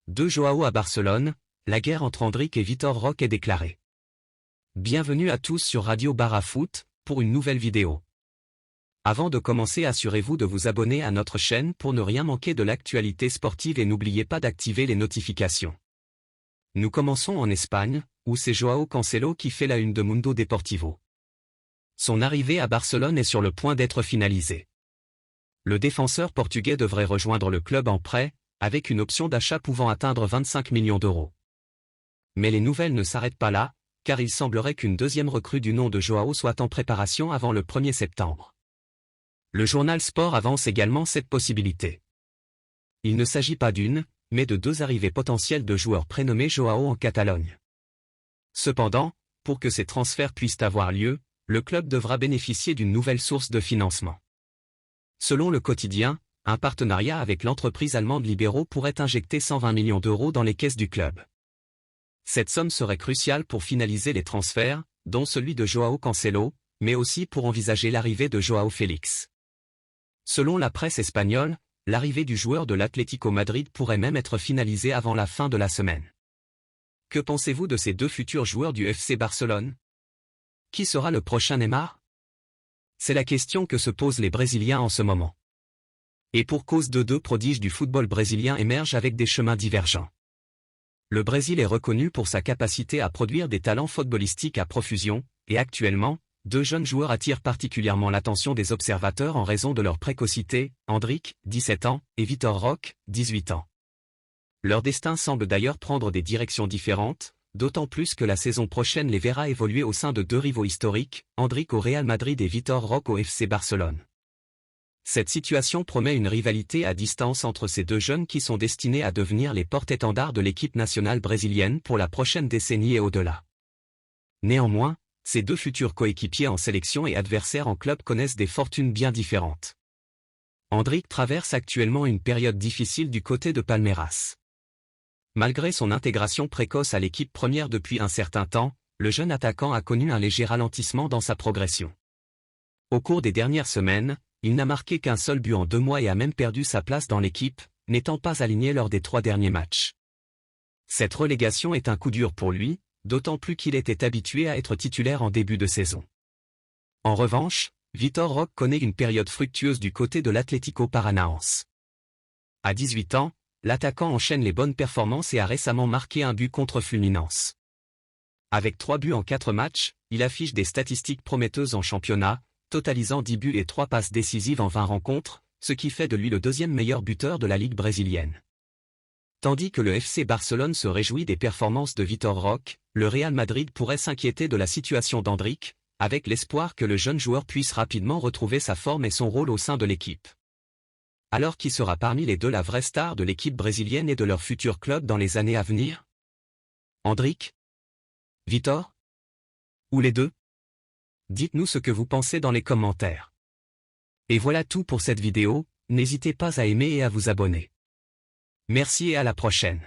De Joao à Barcelone, la guerre entre Endrick et Vitor Roque est déclarée. Bienvenue à tous sur Radio Bara Foot, pour une nouvelle vidéo. Avant de commencer, assurez-vous de vous abonner à notre chaîne pour ne rien manquer de l'actualité sportive et n'oubliez pas d'activer les notifications. Nous commençons en Espagne, où c'est Joao Cancelo qui fait la une de Mundo Deportivo. Son arrivée à Barcelone est sur le point d'être finalisée. Le défenseur portugais devrait rejoindre le club en prêt, avec une option d'achat pouvant atteindre 25 millions d'euros. Mais les nouvelles ne s'arrêtent pas là, car il semblerait qu'une deuxième recrue du nom de Joao soit en préparation avant le 1er septembre. Le journal Sport avance également cette possibilité. Il ne s'agit pas d'une, mais de deux arrivées potentielles de joueurs prénommés Joao en Catalogne. Cependant, pour que ces transferts puissent avoir lieu, le club devra bénéficier d'une nouvelle source de financement. Selon le quotidien, un partenariat avec l'entreprise allemande Libero pourrait injecter 120 millions d'euros dans les caisses du club. Cette somme serait cruciale pour finaliser les transferts, dont celui de Joao Cancelo, mais aussi pour envisager l'arrivée de Joao Félix. Selon la presse espagnole, l'arrivée du joueur de l'Atlético Madrid pourrait même être finalisée avant la fin de la semaine. Que pensez-vous de ces deux futurs joueurs du FC Barcelone? Qui sera le prochain Neymar? C'est la question que se posent les Brésiliens en ce moment. Et pour cause de deux prodiges du football brésilien émergent avec des chemins divergents. Le Brésil est reconnu pour sa capacité à produire des talents footballistiques à profusion, et actuellement, deux jeunes joueurs attirent particulièrement l'attention des observateurs en raison de leur précocité, Endrick, 17 ans, et Vitor Roque, 18 ans. Leur destin semble d'ailleurs prendre des directions différentes, d'autant plus que la saison prochaine les verra évoluer au sein de deux rivaux historiques, Endrick au Real Madrid et Vitor Roque au FC Barcelone. Cette situation promet une rivalité à distance entre ces deux jeunes qui sont destinés à devenir les porte-étendards de l'équipe nationale brésilienne pour la prochaine décennie et au-delà. Néanmoins, ces deux futurs coéquipiers en sélection et adversaires en club connaissent des fortunes bien différentes. Endrick traverse actuellement une période difficile du côté de Palmeiras. Malgré son intégration précoce à l'équipe première depuis un certain temps, le jeune attaquant a connu un léger ralentissement dans sa progression. Au cours des dernières semaines, il n'a marqué qu'un seul but en 2 mois et a même perdu sa place dans l'équipe, n'étant pas aligné lors des 3 derniers matchs. Cette relégation est un coup dur pour lui, d'autant plus qu'il était habitué à être titulaire en début de saison. En revanche, Vitor Roque connaît une période fructueuse du côté de l'Atlético Paranaense. À 18 ans, l'attaquant enchaîne les bonnes performances et a récemment marqué un but contre Fluminense. Avec 3 buts en 4 matchs, il affiche des statistiques prometteuses en championnat, totalisant 10 buts et 3 passes décisives en 20 rencontres, ce qui fait de lui le deuxième meilleur buteur de la Ligue brésilienne. Tandis que le FC Barcelone se réjouit des performances de Vitor Roque, le Real Madrid pourrait s'inquiéter de la situation d'Endrick, avec l'espoir que le jeune joueur puisse rapidement retrouver sa forme et son rôle au sein de l'équipe. Alors qui sera parmi les deux la vraie star de l'équipe brésilienne et de leur futur club dans les années à venir? Endrick? Vitor? Ou les deux? Dites-nous ce que vous pensez dans les commentaires. Et voilà tout pour cette vidéo, n'hésitez pas à aimer et à vous abonner. Merci et à la prochaine.